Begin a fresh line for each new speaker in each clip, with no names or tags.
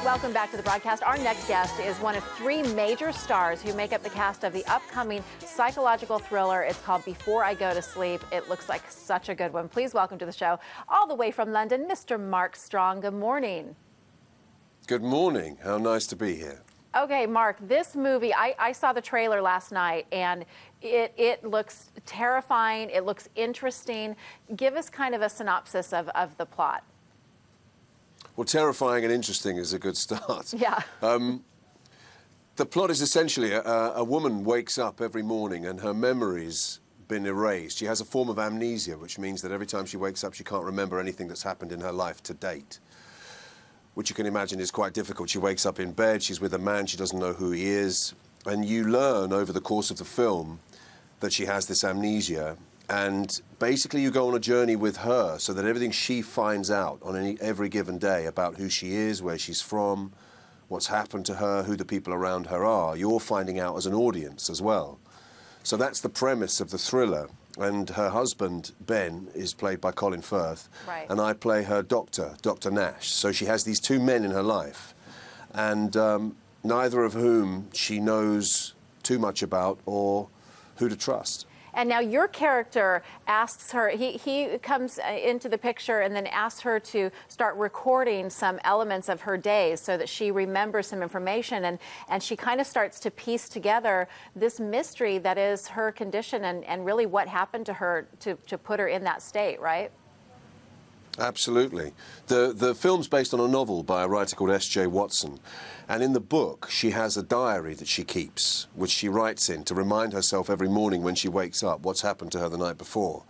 Welcome back to the broadcast. Our next guest is one of three major stars who make up the cast of the upcoming psychological thriller. It's called Before I Go to Sleep. It looks like such a good one. Please welcome to the show, all the way from London, Mr. Mark Strong. Good morning.
Good morning. How nice to be here.
Okay, Mark, this movie, I saw the trailer last night, and it looks terrifying. It looks interesting. Give us kind of a synopsis of the plot.
Well, terrifying and interesting is a good start.
Yeah.
The plot is essentially a woman wakes up every morning and her memory's been erased. She has a form of amnesia, which means that every time she wakes up, she can't remember anything that's happened in her life to date, which you can imagine is quite difficult. She wakes up in bed, she's with a man, she doesn't know who he is, and you learn over the course of the film that she has this amnesia. And basically you go on a journey with her so that everything she finds out on every given day about who she is, where she's from, what's happened to her, who the people around her are, you're finding out as an audience as well. So that's the premise of the thriller. And her husband, Ben, is played by Colin Firth.
Right.
And I play her doctor, Dr. Nash. So she has these two men in her life, and neither of whom she knows too much about or who to trust.
And now your character asks her, he comes into the picture and then asks her to start recording some elements of her days so that she remembers some information, and she kind of starts to piece together this mystery that is her condition and really what happened to her to put her in that state, right?
Absolutely. The film's based on a novel by a writer called S.J. Watson. And in the book, she has a diary that she keeps, which she writes in to remind herself every morning when she wakes up what's happened to her the night before.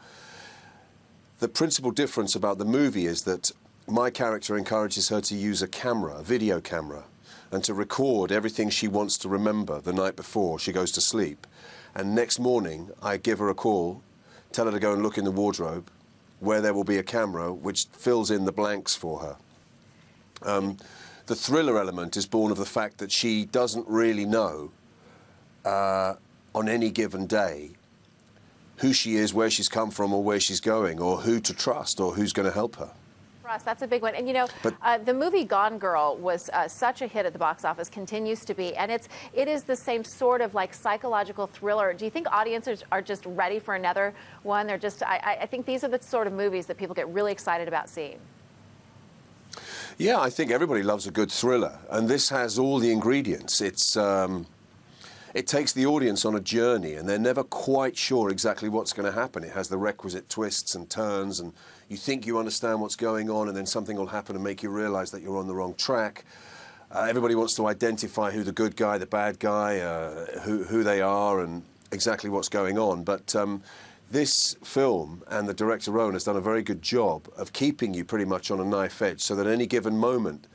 The principal difference about the movie is that my character encourages her to use a camera, a video camera, and to record everything she wants to remember the night before she goes to sleep. And next morning, I give her a call, tell her to go and look in the wardrobe, where there will be a camera which fills in the blanks for her. The thriller element is born of the fact that she doesn't really know on any given day who she is, where she's come from, or where she's going, or who to trust, or who's going to help her.
Ross, that's a big one. And, you know, the movie Gone Girl was such a hit at the box office, continues to be, and it is the same sort of like psychological thriller. Do you think audiences are just ready for another one? They're just, I think these are the sort of movies that people get really excited about seeing.
Yeah, I think everybody loves a good thriller, and this has all the ingredients. It takes the audience on a journey, and they're never quite sure exactly what's going to happen. It has the requisite twists and turns, and you think you understand what's going on, and then something will happen and make you realize that you're on the wrong track. Everybody wants to identify who the good guy, the bad guy, who they are, and exactly what's going on. But this film and the director Rowan has done a very good job of keeping you pretty much on a knife edge, so that at any given moment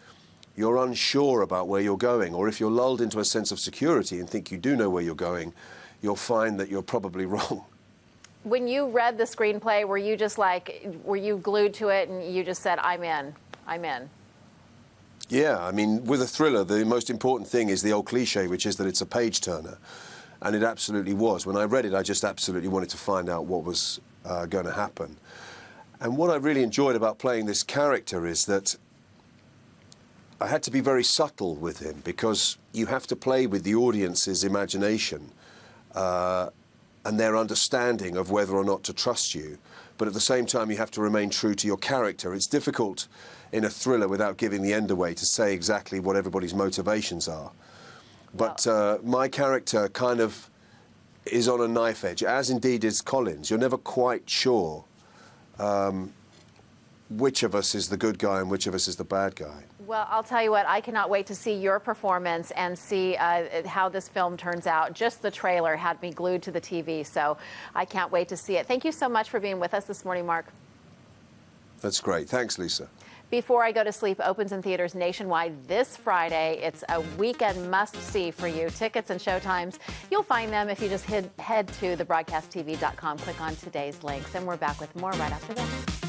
you're unsure about where you're going, or if you're lulled into a sense of security and think you do know where you're going, you'll find that you're probably wrong.
When you read the screenplay, were you just like, were you glued to it and you just said, I'm in, I'm in?
Yeah, I mean, with a thriller, the most important thing is the old cliche, which is that it's a page-turner. And it absolutely was. When I read it, I just absolutely wanted to find out what was going to happen. And what I really enjoyed about playing this character is that I had to be very subtle with him, because you have to play with the audience's imagination and their understanding of whether or not to trust you. But at the same time, you have to remain true to your character. It's difficult in a thriller, without giving the end away, to say exactly what everybody's motivations are. But my character kind of is on a knife edge, as indeed is Colin's. You're never quite sure which of us is the good guy and which of us is the bad guy.
Well, I'll tell you what, I cannot wait to see your performance and see how this film turns out. Just the trailer had me glued to the TV, so I can't wait to see it. Thank you so much for being with us this morning, Mark.
That's great. Thanks, Lisa. Before I Go to Sleep opens in theaters nationwide this Friday. It's a weekend must-see for you. Tickets and showtimes, you'll find them if you just head to thebroadcasttv.com, click on today's links. And we're back with more right after this.